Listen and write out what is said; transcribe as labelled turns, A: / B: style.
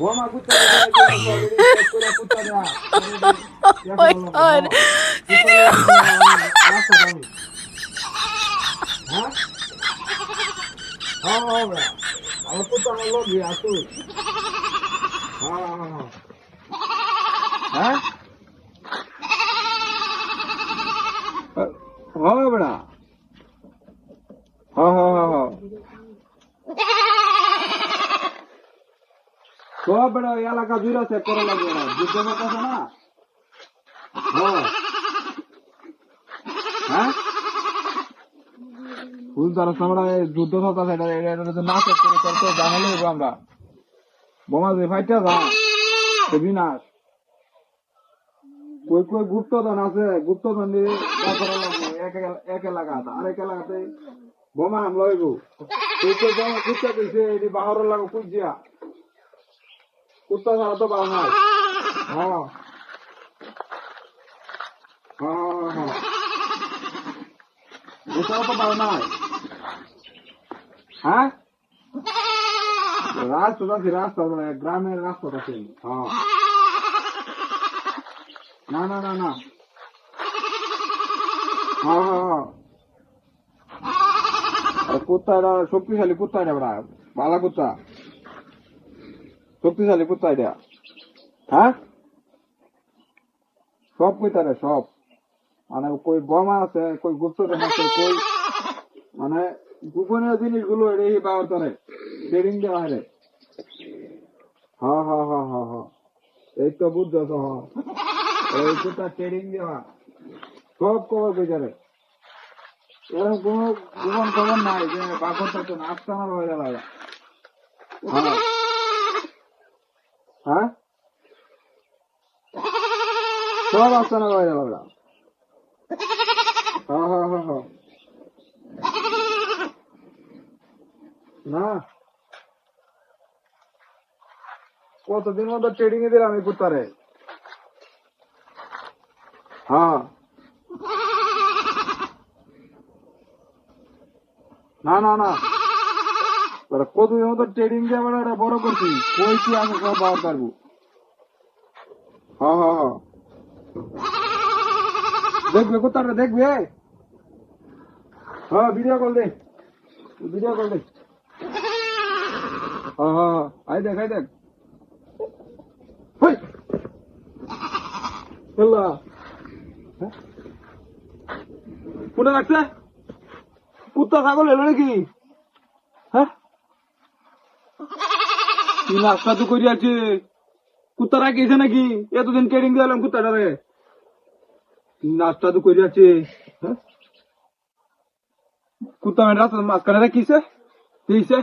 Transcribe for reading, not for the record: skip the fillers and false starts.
A: Oh my god.
B: বেড়া সব বেড়া এলাকা জুড়ে চেক করা লাগবে না যুদ্ধ করতেছে না হ্যাঁ বুঝতে পারছ আমরা যুদ্ধ চলতেছে এটা না চেক করে তো জানালে হইব আমরা বোমা যে ফাইটটা যা বিনাশ কই কই গুপ্তধন আছে গুপ্তধন দিয়ে করা লাগবে এক এলাকা আরেক এলাকাতে বোমা হামলা হইব কই কই বোমা কুত্তা কইছে এটি বাহারের লাগো কুজিয়া কুত্তা ছাড়া তো পাও নাই হ্যাঁ এটাও তো পাও নাই হ্যাঁ রাস্তা আছে রাস্তা গ্রামের রাস্তা আছে হ্যাঁ না না না না কুত্তা এটা শক্তিশালী কুত্তা এটা বড়া ভালো কুত্তা শক্তিশালী কুত্তা এটা হ্যাঁ সব কুত্তা রে সব মানে কই বোমা আছে কই গুপ্তধন আছে কই মানে গোপনীয় জিনিসগুলো এই পাওয়ার করে ট্রেডিং দেওয়া হয় হ্যাঁ এই তো বুঝছো তো এই কুত্তা ট্রেডিং দেওয়া সব খবর বুঝারে এরকম কোন গোপন খবর নাই যে বাঘরটা তো আস্তানা হয়ে গেল হ্যাঁ সব আস্তানা হয়ে গেল হ্যাঁ না কতদিন মতো ট্রেডিং এ দিলাম এই কুত্তারে হ্যাঁ না না না কতদিন মতো ট্রেডিং দিয়ে আমরা এটা বড় করছি কই কি আছে সব পাওয়ার পারবো হ্যাঁ দেখবে কুত্তাটা দেখবে হ্যাঁ ভিডিও কল দে হ্যাঁ আই দেখ কোনটা রাখছে কুত্তা ছাগল এলো নাকি হ্যাঁ কি নাস্তা তো করি আছে কুত্তা রাখিয়েছে নাকি এতদিন ট্রেনিং দিলাম কুত্তাটারে নাস্তা তো করি আছে হ্যাঁ কুত্তা রাস্তার মাঝখানে রাখিছে দিয়েছে